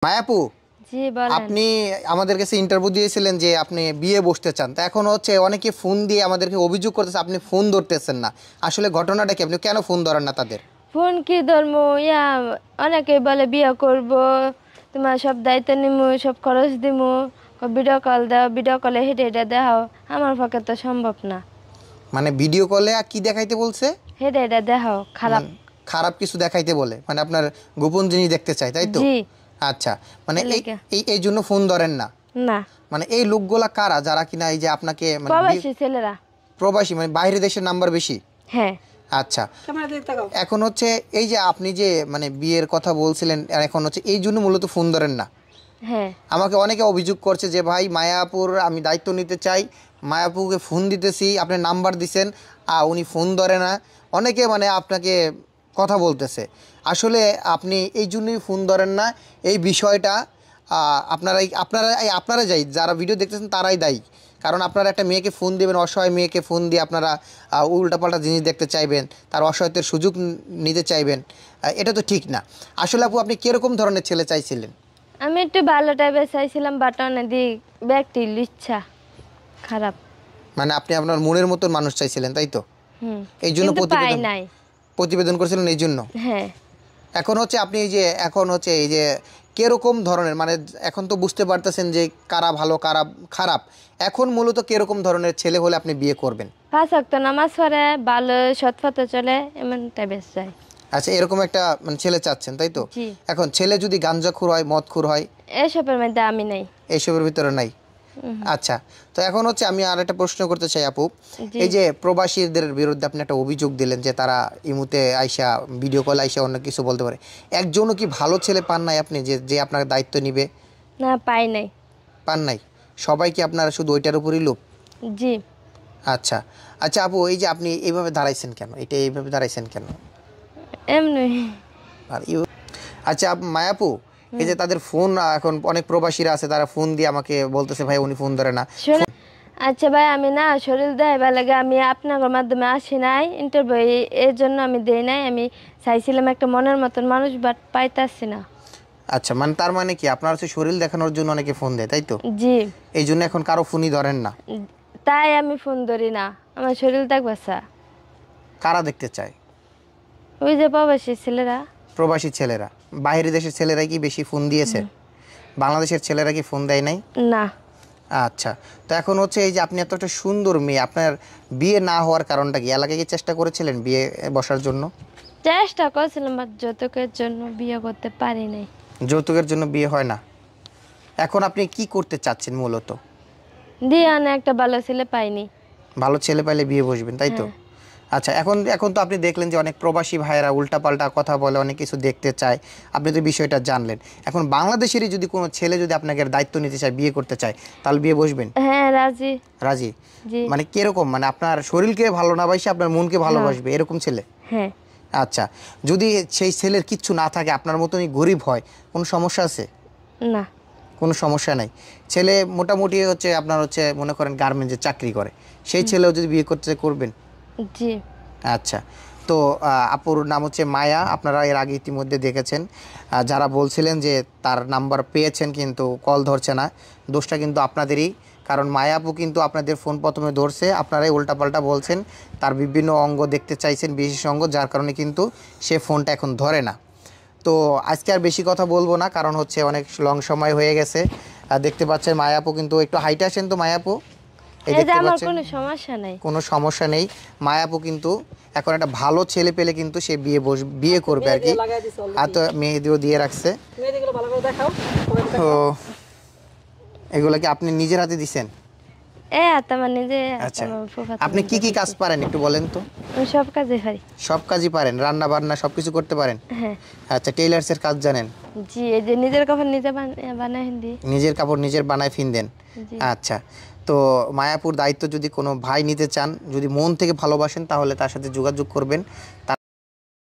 মায়াপু, জি বলেন। আপনি আমাদের কাছে ইন্টারভিউ দিয়েছিলেন যে আপনি বিয়ে বসতে চান, তা এখন হচ্ছে অনেকে ফোন দিয়ে আমাদেরকে অভিযোগ করতেছে আপনি ফোন ধরতেছেন না। আসলে ঘটনাটা কি, আপনি কেন ফোন ধরেন না তাদের? ফোন কি ধরবো অনেকে বলে বিয়ে করব, তোমার সব দায়িত্ব নিমু, সব খরচ দিমু, ভিডিও কল দাও, ভিডিও কলে হেঁটে হেঁটে দেখাও। আমার পক্ষে তো সম্ভব না। মানে ভিডিও কলে কি দেখাইতে বলছে? হেঁটে হেঁটে দেখাও খারাপ। খারাপ কিছু দেখাইতে বলে, মানে আপনার গোপন জিনিস দেখতে চাই, তাই তো? জি। আচ্ছা, মানে এই এলাকা। এই এই জন্য ফোন ধরেন না? না। মানে এই লোকগুলা কারা যারা কিনা এই যে আপনাকে মানে প্রবাসী ছেলেরা। প্রবাসী, মানে বাইরে দেশের নাম্বার বেশি? হ্যাঁ। আচ্ছা, এখন হচ্ছে এই যে আপনি যে মানে বিয়ের কথা বলছিলেন, আর এখন হচ্ছে এই জন্য মূলত ফোন ধরেন না? হ্যাঁ। আমাকে অনেকে অভিযোগ করছে যে ভাই মায়াপুর আমি দায়িত্ব নিতে চাই, মায়াপুকে ফোন দিতেছি, আপনি নাম্বার দিছেন, উনি ফোন ধরে না। অনেকে মানে আপনাকে কথা বলতেছে। আসলে আপনি এই জন্যই ফোন ধরেন না, এই বিষয়টা আপনারা যাই যারা ভিডিও দেখতেছেন তারাই দায়ী। কারণ আপনারা একটা মেয়েকে ফোন দেবেন, অসহায় মেয়েকে ফোন দিয়ে আপনারা উল্টাপাল্টা জিনিস দেখতে চাইবেন, তার অসহায়ত্বের সুযোগ নিতে চাইবেন, এটা তো ঠিক না। আসলে আপু, আপনি কীরকম ধরনের ছেলে চাইছিলেন? আমি একটু ভালো টাইপের চাইছিলাম, বাট অনেক ব্যক্তি ইচ্ছা খারাপ। মানে আপনি আপনার মনের মতন মানুষ চাইছিলেন, তাই তো? এই জন্য প্রতিবেদন করেছিলেন এই জন্য? হ্যাঁ। এখন হচ্ছে আপনি এই যে কিরকম ধরনের, মানে এখন তো বুঝতে পারতেছেন যে কারা ভালো কারা খারাপ, এখন মূলত কিরকম ধরনের ছেলে হলে আপনি বিয়ে করবেন? 5 ওয়াক্ত নামাজ পড়ে, ভালো সৎ পথে চলে, এমন টাইপের চাই। আচ্ছা, এরকম একটা মানে ছেলে চাচ্ছেন, তাই তো? এখন ছেলে যদি গাঞ্জাখোর হয়, মদখোর হয়, এসবের মধ্যে আমি নাই, এইসবের ভিতরে নাই? আচ্ছা, তো এখন হচ্ছে আমি আর একটা প্রশ্ন করতে চাই আপু, এই যে প্রবাসীদের বিরুদ্ধে আপনি একটা অভিযোগ দিলেন যে তারা ইমুতে আইসা ভিডিও কল আইসা অন্য কিছু বলতে পারে, একজনও কি ভালো ছেলে পান নাই আপনি যে যে আপনার দায়িত্ব নিবে? না, পাই নাই। পান নাই? সবাই কি আপনারা শুধু ওইটার উপরই লোক? জি। আচ্ছা আচ্ছা আপু, এই যে আপনি এইভাবে দাঁড়াইছেন কেন, এইভাবে দাঁড়াইছেন কেন? এমনি। আচ্ছা মায়াপু, এই যে তাদের ফোন এখন অনেক প্রবাসীরা আছে, তারা ফোন দিয়ে আমাকে বলতেছে ভাই উনি ফোন ধরে না। আচ্ছা ভাই, আমি না শরীর দেখাইবার লাগে আমি আপনার মাধ্যমে আসি নাই ইন্টারভিউ, এর জন্য আমি দেই নাই। আমি চাইছিলাম একটা মনের মতন মানুষ, বাট পাইতাছি না। আচ্ছা, মানে তার মানে কি আপনার হচ্ছে শরীর দেখানোর জন্য অনেকে ফোন দেয়, তাই তো? জি। এই জন্য এখন কারো ফোনই ধরেন না? তাই আমি ফোন ধরি না, আমার শরীর দেখবাসা। কারা দেখতে চায়? ওই যে প্রবাসী ছেলেরা। প্রবাসী ছেলেরা? বাইরের দেশের ছেলেরাই কি বেশি ফোন দিয়েছে? বাংলাদেশের ছেলেরা কি ফোন দেয় নাই? না। আচ্ছা, তো এখন হচ্ছে এই যে আপনি এত একটা সুন্দর মেয়ে, আপনার বিয়ে না হওয়ার কারণটা কি? এলাকায় কি চেষ্টা করেছিলেন বিয়ে বসার জন্য? চেষ্টা করছিলাম, বাট যৌতুকের জন্য বিয়ে করতে পারি নাই। যৌতুকের জন্য বিয়ে হয় না? এখন আপনি কি করতে চাচ্ছেন মূলত? দিয়ে আনে একটা ভালো ছেলে পাইনি। ভালো ছেলে পাইলে বিয়ে বসবেন, তাই তো? আচ্ছা, এখন তো আপনি দেখলেন যে অনেক প্রবাসী ভাইয়েরা উল্টাপাল্টা কথা বলে, অনেক কিছু দেখতে চায়, আপনি তো বিষয়টা জানলেন। এখন বাংলাদেশেরই যদি কোনো ছেলে যদি আপনাকে দায়িত্ব নিতে চায়, বিয়ে করতে চায়, তাহলে বিয়ে বসবেন? হ্যাঁ, রাজি। রাজি? মানে কিরকম, মানে আপনার শরীরকে ভালো না বাসে আপনার মনকে ভালোবাসবে, এরকম ছেলে? হ্যাঁ। আচ্ছা, যদি সেই ছেলের কিচ্ছু না থাকে, আপনার মতনই গরিব হয়, কোনো সমস্যা আছে? না, কোনো সমস্যা নাই। ছেলে মোটামুটি হচ্ছে আপনার হচ্ছে মনে করেন গার্মেন্টসে চাকরি করে, সেই ছেলেও যদি বিয়ে করতে করবেন? জি। আচ্ছা, তো আপুর নাম হচ্ছে মায়া, আপনারা এর আগে ইতিমধ্যে দেখেছেন। যারা বলছিলেন যে তার নাম্বার পেয়েছেন কিন্তু কল ধরছে না, দোষটা কিন্তু আপনাদেরই। কারণ মায়া আপু কিন্তু আপনাদের ফোন প্রথমে ধরছে, আপনারাই উল্টাপাল্টা বলছেন, তার বিভিন্ন অঙ্গ দেখতে চাইছেন, বিশেষ অঙ্গ, যার কারণে কিন্তু সে ফোনটা এখন ধরে না। তো আজকে আর বেশি কথা বলবো না, কারণ হচ্ছে অনেক লং সময় হয়ে গেছে। দেখতে পাচ্ছেন মায়া আপু কিন্তু একটু হাইটে আসেন তো মায়া আপু, এই দেখতে পাচ্ছেন, কোনো সমস্যা নাই, কোনো সমস্যা নেই। মায়া আপু কিন্তু এখন একটা ভালো ছেলে পেলে কিন্তু সে বিয়ে করবে আর কি, আর তো মেহেদিও দিয়ে রাখছে। তো এগুলো কি আপনি নিজের হাতে দিছেন? আচ্ছা, আপনি কি কি কাজ পারেন একটু বলেন তো? সব কাজে পারি। সব কাজই পারেন? রান্না বান্না সবকিছু করতে পারেন? হ্যাঁ। আচ্ছা, টেইলার্সের কাজ জানেন? জি, এই যে নিজের কাপড় নিজে বানাই দিই। নিজের কাপড় নিজের বানায় ফিন দেন? আচ্ছা, তো মায়াপুর দায়িত্ব যদি কোনো ভাই নিতে চান, যদি মন থেকে ভালোবাসেন, তাহলে তার সাথে যোগাযোগ করবেন।